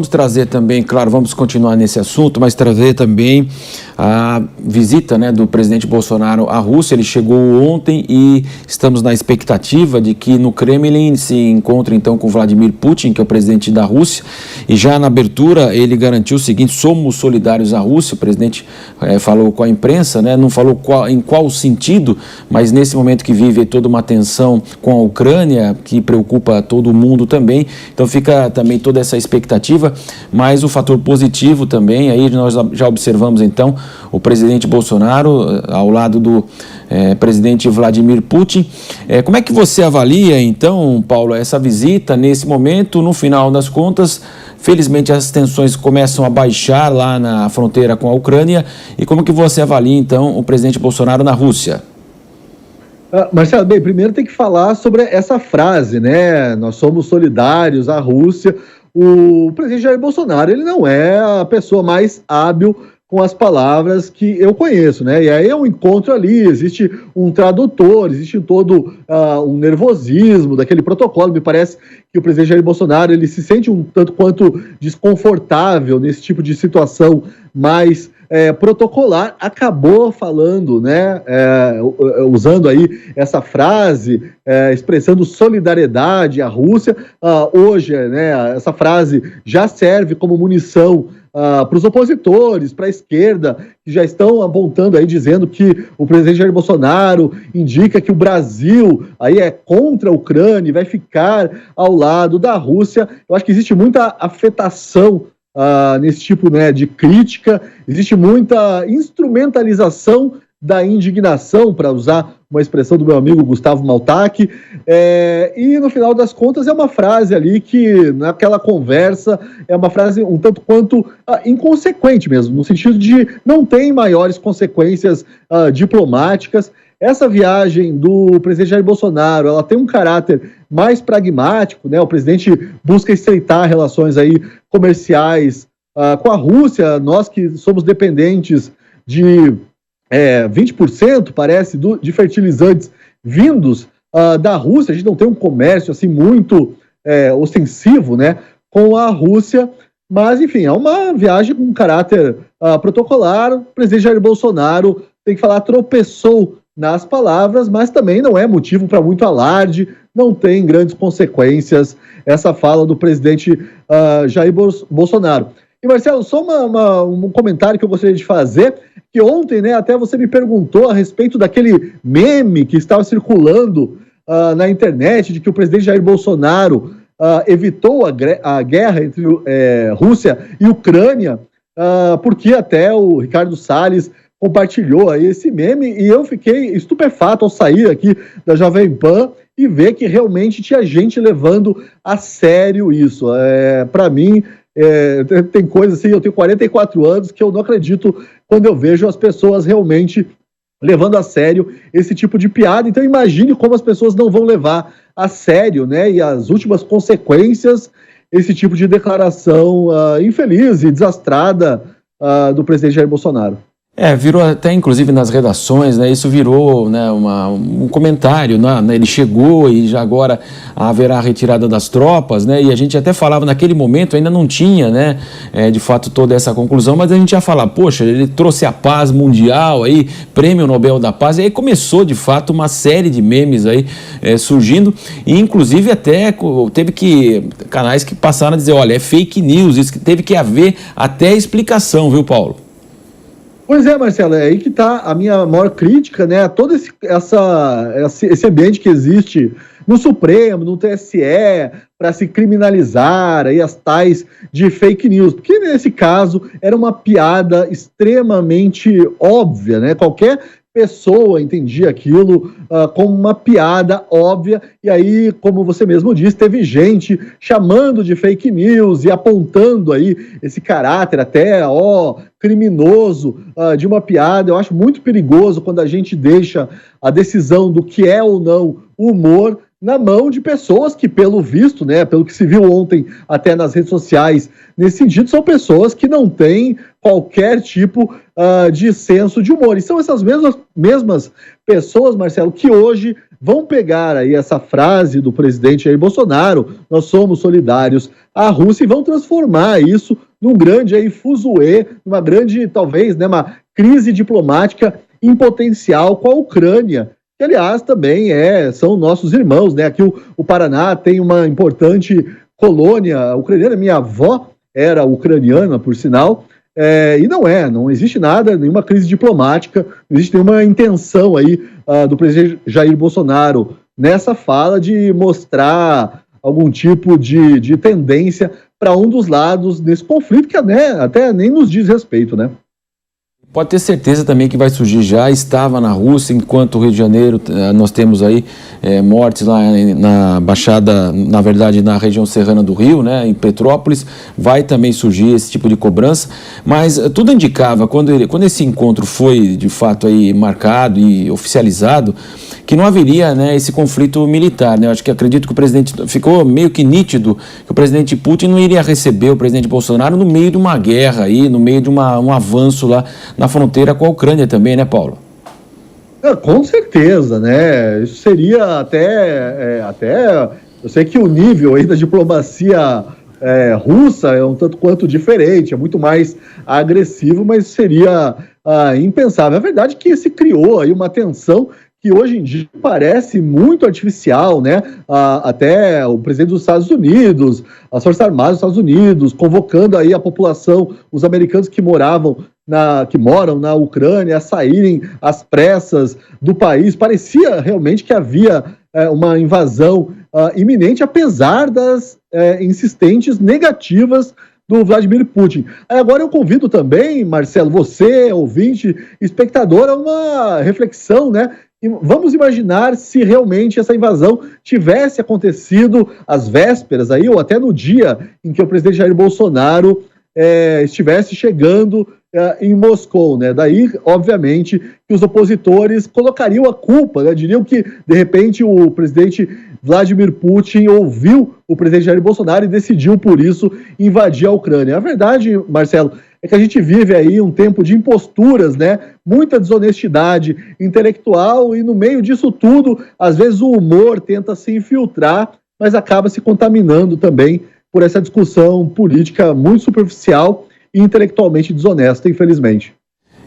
Vamos trazer também, claro, vamos continuar nesse assunto, mas trazer também a visita, do presidente Bolsonaro à Rússia. Ele chegou ontem e estamos na expectativa de que no Kremlin se encontre então com Vladimir Putin, que é o presidente da Rússia, e já na abertura ele garantiu o seguinte: somos solidários à Rússia. O presidente falou com a imprensa, não falou em qual sentido, mas nesse momento que vive toda uma tensão com a Ucrânia, que preocupa todo mundo também, então fica também toda essa expectativa. Mas o fator positivo também, aí nós já observamos então o presidente Bolsonaro ao lado do presidente Vladimir Putin. Como é que você avalia então, Paulo, essa visita nesse momento? No final das contas, felizmente as tensões começam a baixar lá na fronteira com a Ucrânia. E como que você avalia então o presidente Bolsonaro na Rússia? Marcelo, bem, primeiro tem que falar sobre essa frase, nós somos solidários à Rússia. O presidente Jair Bolsonaro, ele não é a pessoa mais hábil com as palavras que eu conheço, E aí é um encontro ali, existe um tradutor, existe todo um nervosismo daquele protocolo. Me parece que o presidente Jair Bolsonaro, ele se sente um tanto quanto desconfortável nesse tipo de situação mais protocolar, acabou falando, usando aí essa frase, expressando solidariedade à Rússia. Hoje, essa frase já serve como munição para os opositores, para a esquerda, que já estão apontando aí, dizendo que o presidente Jair Bolsonaro indica que o Brasil aí é contra a Ucrânia e vai ficar ao lado da Rússia. Eu acho que existe muita afetação nesse tipo de crítica, existe muita instrumentalização da indignação, para usar uma expressão do meu amigo Gustavo Maltac, e no final das contas é uma frase ali que naquela conversa é uma frase um tanto quanto inconsequente mesmo, no sentido de não tem maiores consequências diplomáticas. Essa viagem do presidente Jair Bolsonaro, ela tem um caráter mais pragmático, O presidente busca estreitar relações aí comerciais com a Rússia. Nós que somos dependentes de 20%, parece, de fertilizantes vindos da Rússia. A gente não tem um comércio assim muito ostensivo, com a Rússia. Mas, enfim, é uma viagem com um caráter protocolar. O presidente Jair Bolsonaro, tem que falar, tropeçou nas palavras, mas também não é motivo para muito alarde, não tem grandes consequências essa fala do presidente Jair Bolsonaro. E, Marcelo, só um comentário que eu gostaria de fazer, que ontem, até você me perguntou a respeito daquele meme que estava circulando na internet, de que o presidente Jair Bolsonaro evitou a guerra entre Rússia e Ucrânia, porque até o Ricardo Salles compartilhou aí esse meme, e eu fiquei estupefato ao sair aqui da Jovem Pan e ver que realmente tinha gente levando a sério isso. Para mim, tem coisa assim, eu tenho 44 anos, que eu não acredito quando eu vejo as pessoas realmente levando a sério esse tipo de piada. Então imagine como as pessoas não vão levar a sério, e as últimas consequências, esse tipo de declaração infeliz e desastrada do presidente Jair Bolsonaro. Virou até, inclusive, nas redações, isso virou um comentário, ele chegou e já agora haverá a retirada das tropas, e a gente até falava, naquele momento ainda não tinha, de fato, toda essa conclusão, mas a gente já falava, poxa, ele trouxe a paz mundial, aí, Prêmio Nobel da Paz, e aí começou, de fato, uma série de memes aí surgindo, e inclusive até teve canais que passaram a dizer, olha, é fake news, isso que teve que haver até explicação, viu, Paulo? Pois é, Marcelo, é aí que está a minha maior crítica, a todo esse ambiente que existe no Supremo, no TSE, para se criminalizar aí as tais de fake news, porque nesse caso era uma piada extremamente óbvia, Qualquer pessoa entendia aquilo como uma piada óbvia, e aí, como você mesmo disse, teve gente chamando de fake news e apontando aí esse caráter até criminoso de uma piada. Eu acho muito perigoso quando a gente deixa a decisão do que é ou não humor na mão de pessoas que, pelo visto, pelo que se viu ontem até nas redes sociais, nesse sentido, são pessoas que não têm qualquer tipo de senso de humor. E são essas mesmas pessoas, Marcelo, que hoje vão pegar aí essa frase do presidente Jair Bolsonaro, nós somos solidários à Rússia, e vão transformar isso num grande aí fuzuê, uma grande, talvez, né, uma crise diplomática em potencial com a Ucrânia, que, aliás, também são nossos irmãos, né? Aqui o Paraná tem uma importante colônia ucraniana, minha avó era ucraniana, por sinal, e não existe nada, nenhuma crise diplomática, não existe nenhuma intenção aí do presidente Jair Bolsonaro nessa fala de mostrar algum tipo de tendência para um dos lados desse conflito que até nem nos diz respeito, né? Pode ter certeza também que vai surgir, já estava na Rússia, enquanto o Rio de Janeiro, nós temos aí mortes lá na Baixada, na verdade na região serrana do Rio, né, em Petrópolis, vai também surgir esse tipo de cobrança, mas tudo indicava, quando esse encontro foi de fato aí marcado e oficializado, que não haveria, né, esse conflito militar, né? Eu acho que acredito que o presidente, ficou meio que nítido que o presidente Putin não iria receber o presidente Bolsonaro no meio de uma guerra aí, no meio de um avanço lá na fronteira com a Ucrânia também, né, Paulo? Com certeza, né? Isso seria até eu sei que o nível aí da diplomacia russa é um tanto quanto diferente, é muito mais agressivo, mas seria impensável. A verdade é que se criou aí uma tensão que hoje em dia parece muito artificial, né? Até o presidente dos Estados Unidos, as Forças Armadas dos Estados Unidos, convocando aí a população, os americanos que moram na Ucrânia, a saírem às pressas do país. Parecia realmente que havia uma invasão iminente, apesar das insistentes negativas do Vladimir Putin. Agora eu convido também, Marcelo, você, ouvinte, espectador, a uma reflexão, né? Vamos imaginar se realmente essa invasão tivesse acontecido às vésperas, aí, ou até no dia em que o presidente Jair Bolsonaro estivesse chegando em Moscou, né? Daí, obviamente, que os opositores colocariam a culpa, né? Diriam que, de repente, o presidente Vladimir Putin ouviu o presidente Jair Bolsonaro e decidiu, por isso, invadir a Ucrânia. A verdade, Marcelo, é que a gente vive aí um tempo de imposturas, né? Muita desonestidade intelectual, e no meio disso tudo, às vezes o humor tenta se infiltrar, mas acaba se contaminando também por essa discussão política muito superficial e intelectualmente desonesta, infelizmente.